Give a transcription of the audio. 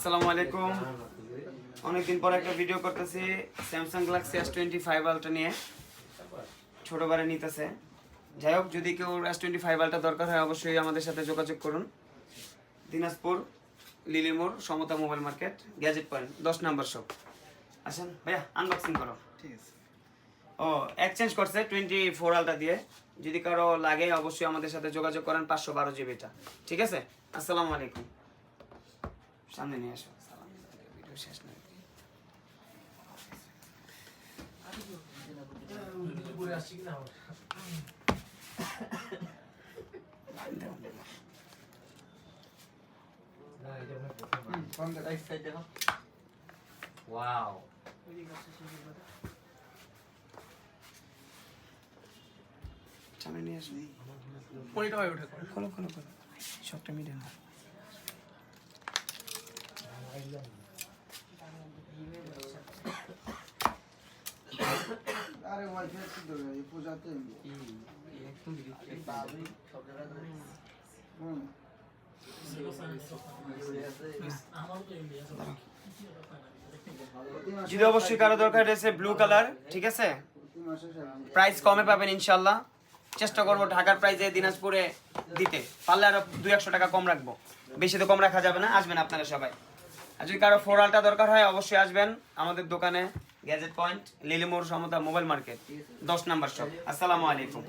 আসসালামু আলাইকুম। অনেকদিন পর একটা ভিডিও করতেছি স্যামসাং গ্যালাক্সি S25 আলট্রা নিয়ে। ছোট বারে নিতেছে, যাই হোক, যদি কেউ S25 আলট্রা দরকার হয় অবশ্যই আমাদের সাথে যোগাযোগ করুন। দিনাজপুর লিলিমোড় সমতা মোবাইল মার্কেট গ্যাজেট পয়েন্ট 10 নম্বর শপ। আসেন ভাইয়া, আনবক্সিং করো। ঠিক আছে। ও এক্সচেঞ্জ করছে 24 আলট্রা দিয়ে, যদি কারো লাগে অবশ্যই আমাদের সাথে যোগাযোগ করেন। 512 জিবিটা, ঠিক আছে। আসসালামু আলাইকুম। সামনে নিয়ে আসো, ভিডিও শেষ না। ওয়াও, সামনে নিয়ে আসো। পনিটা হয় ওঠে খোলো খোলো খোলো, সবটা মিডিয়াম। আরে ওয়াইফাই কি দরকার এই পূজাতে একদম বাবি সব জায়গায় হুম যদি অবশ্যই কারো দরকার রয়েছে ব্লু কালার, ঠিক আছে। প্রাইস কমে পাবেন ইনশাল্লাহ। চেষ্টা করবো ঢাকার প্রাইসে দিনাজপুরে দিতে পারলে আরো 200 টাকা কম রাখবো, বেশি তো কম রাখা যাবে না। আসবেন আপনারা সবাই। আর যদি কারো 4 আলট্রা দরকার হয় অবশ্যই আসবেন আমাদের দোকানে, গ্যাজেট পয়েন্ট লিলিমোড় সমতা মোবাইল মার্কেট 10 নম্বর শপ। আসসালামু আলাইকুম।